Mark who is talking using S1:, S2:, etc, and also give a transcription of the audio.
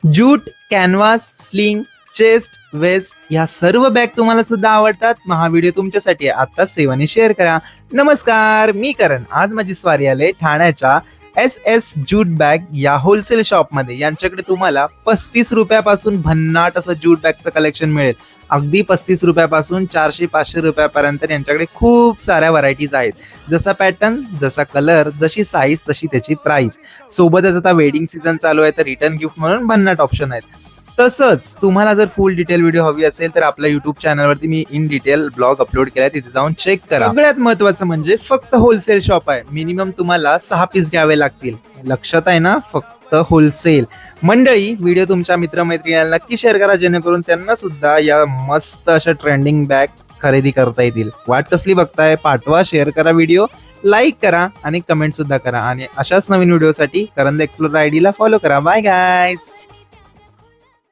S1: Jute, canvas, sling, chest, waist ह्या सर्व bag तुम्हाला सुद्धा आवडतात. मग हा व्हिडिओ तुमच्यासाठी आहे. आत्ताच सेवाने शेअर करा. नमस्कार, मी करण. आज माझी स्वारी आले ठाण्याच्या एस जूट बॅग या होलसेल शॉपमध्ये. यांच्याकडे तुम्हाला 35 रुपयापासून भन्नाट असं जूट बॅगचं कलेक्शन मिळेल. अगदी 35 रुपयापासून 400-500 रुपयापर्यंत यांच्याकडे खूप साऱ्या व्हरायटीज आहेत. जसा पॅटर्न, जसा कलर, जशी साईज तशी त्याची प्राइस. सोबतच आता वेडिंग सीझन चालू आहे तर रिटर्न गिफ्ट म्हणून भन्नाट ऑप्शन आहेत. तसंच तुम्हाला जर फुल डिटेल व्हिडिओ हवी असेल तर आपल्या युट्यूब चॅनलवरती मी इन डिटेल ब्लॉग अपलोड केलाय, तिथे जाऊन चेक करा. सगळ्यात महत्वाचं म्हणजे फक्त होलसेल शॉप आहे. मिनिमम तुम्हाला 6 पीस घ्यावे लागतील. लक्षात आहे ना, फक्त होलसेल. मंडळी, व्हिडिओ तुमच्या मित्रमैत्रिणींना नक्की शेअर करा, जेणेकरून त्यांना सुद्धा या मस्त अशा ट्रेंडिंग बॅग खरेदी करता येतील. वाट कसली बघताय? पाठवा, शेअर करा व्हिडिओ, लाईक करा आणि कमेंट सुद्धा करा. आणि अशाच नवीन व्हिडिओसाठी करंद एक्सप्लोर आयडीला फॉलो करा. Bye guys.